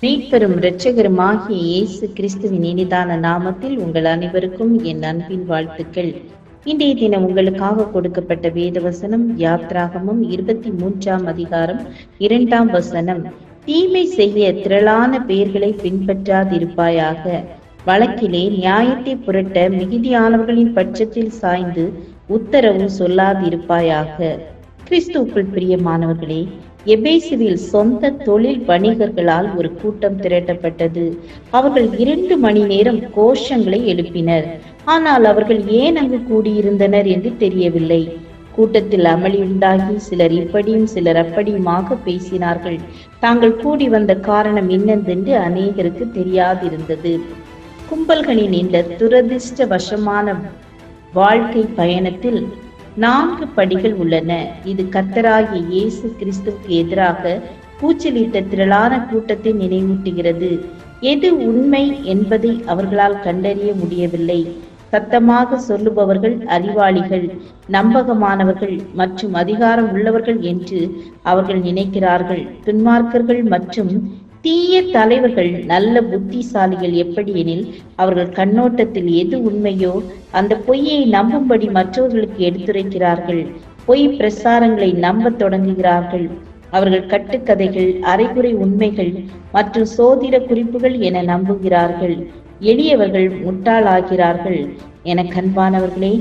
மீட்பெரும் இரட்சகருமாகிய இயேசு கிறிஸ்துவின் இனிதான நாமத்தில் உங்கள் அனைவருக்கும் என் அன்பின் வாழ்த்துக்கள். இன்றைய தினம் உங்களுக்காக கொடுக்கப்பட்ட வேத வசனம் யாத்ராகமம் 23ஆம் அதிகாரம் 2ஆம் வசனம். தீமை செய்ய திரளான பேர்களை பின்பற்றாதிருப்பாயாக. வழக்கிலே நியாயத்தை புரட்ட மிகுதியானவர்களின் பட்சத்தில் சாய்ந்து உத்தரவு சொல்லாதிருப்பாயாக. கிறிஸ்துவுக்குள் பிரியமானவர்களே, எபேசுவில் சொந்த தொழில் வணிகர்களால் ஒரு கூட்டம் திரட்டப்பட்டது. அவர்கள் 2 மணி நேரம் கோஷங்களை எழுப்பினர். ஆனால் அவர்கள் ஏன் அங்கு கூடியிருந்தனர் என்று தெரியவில்லை. கூட்டத்தில் அமளி உண்டாகி சிலர் இப்படியும் சிலர் அப்படியுமாக பேசினார்கள். தாங்கள் கூடி வந்த காரணம் என்னதென்று அநேகருக்கு தெரியாதிருந்தது. கும்பல்களின் இந்த துரதிர்ஷ்டவசமான வாழ்க்கை பயணத்தில் 4 படிகள் உள்ளன. இது கர்த்தராகிய இயேசு கிறிஸ்துவுக்கு எதிராக கூச்சலிட்ட திரளான கூட்டத்தை நினைவூட்டுகிறது. எது உண்மை என்பதை அவர்களால் கண்டறிய முடியவில்லை. சத்தமாக சொல்லுபவர்கள் அறிவாளிகள், நம்பகமானவர்கள் மற்றும் அதிகாரம் உள்ளவர்கள் என்று அவர்கள் நினைக்கிறார்கள். துன்மார்க்கர்கள் மற்றும் தீய தலைவர்கள் நல்ல புத்திசாலிகள் எப்படி எனில், அவர்கள் கண்ணோட்டத்தில் எது உண்மையோ அந்த பொய்யை நம்பும்படி மற்றவர்களுக்கு எடுத்துரைக்கிறார்கள். பொய் பிரசாரங்களை நம்ப தொடங்குகிறார்கள். அவர்கள் கட்டுக்கதைகள், அரைகுறை உண்மைகள் மற்றும் சோதிட குறிப்புகள் என நம்புகிறார்கள். எளியவர்கள் முட்டாளாகிறார்கள். என கண்பானவர்களே,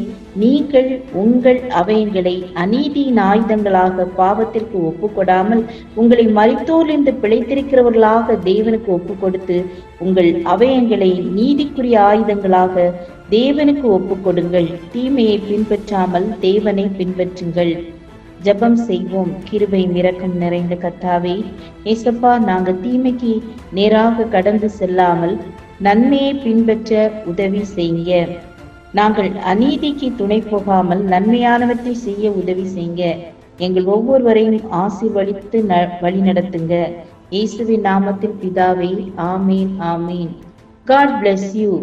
நீங்கள் உங்கள் அவயங்களை அநீதியின் ஆயுதங்களாக பாவத்திற்கு ஒப்புக்கொடாமல் உங்களை மரித்தோரிலிருந்து பிழைத்திருக்கிறவர்களாக தேவனுக்கு ஒப்பு கொடுத்து உங்கள் அவயங்களை நீதிக்குரிய ஆயுதங்களாக தேவனுக்கு ஒப்பு கொடுங்கள். தீமையை பின்பற்றாமல் தேவனை பின்பற்றுங்கள். ஜெபம் செய்வோம். கிருபையும் இரக்கம் நிறைந்த கர்த்தாவே, ஏசப்பா, நாங்கள் தீமைக்கு நேராக கடந்து செல்லாமல் நன்மையை பின்பற்ற உதவி செய்யுங்க. நாங்கள் அநீதிக்கு துணை போகாமல் நன்மையானவற்றை செய்ய உதவி செய்யுங்க. எங்கள் ஒவ்வொருவரையும் ஆசீர்வதித்து வழி நடத்துங்க. இயேசுவின் நாமத்தில் பிதாவே, ஆமீன், ஆமீன். God bless you.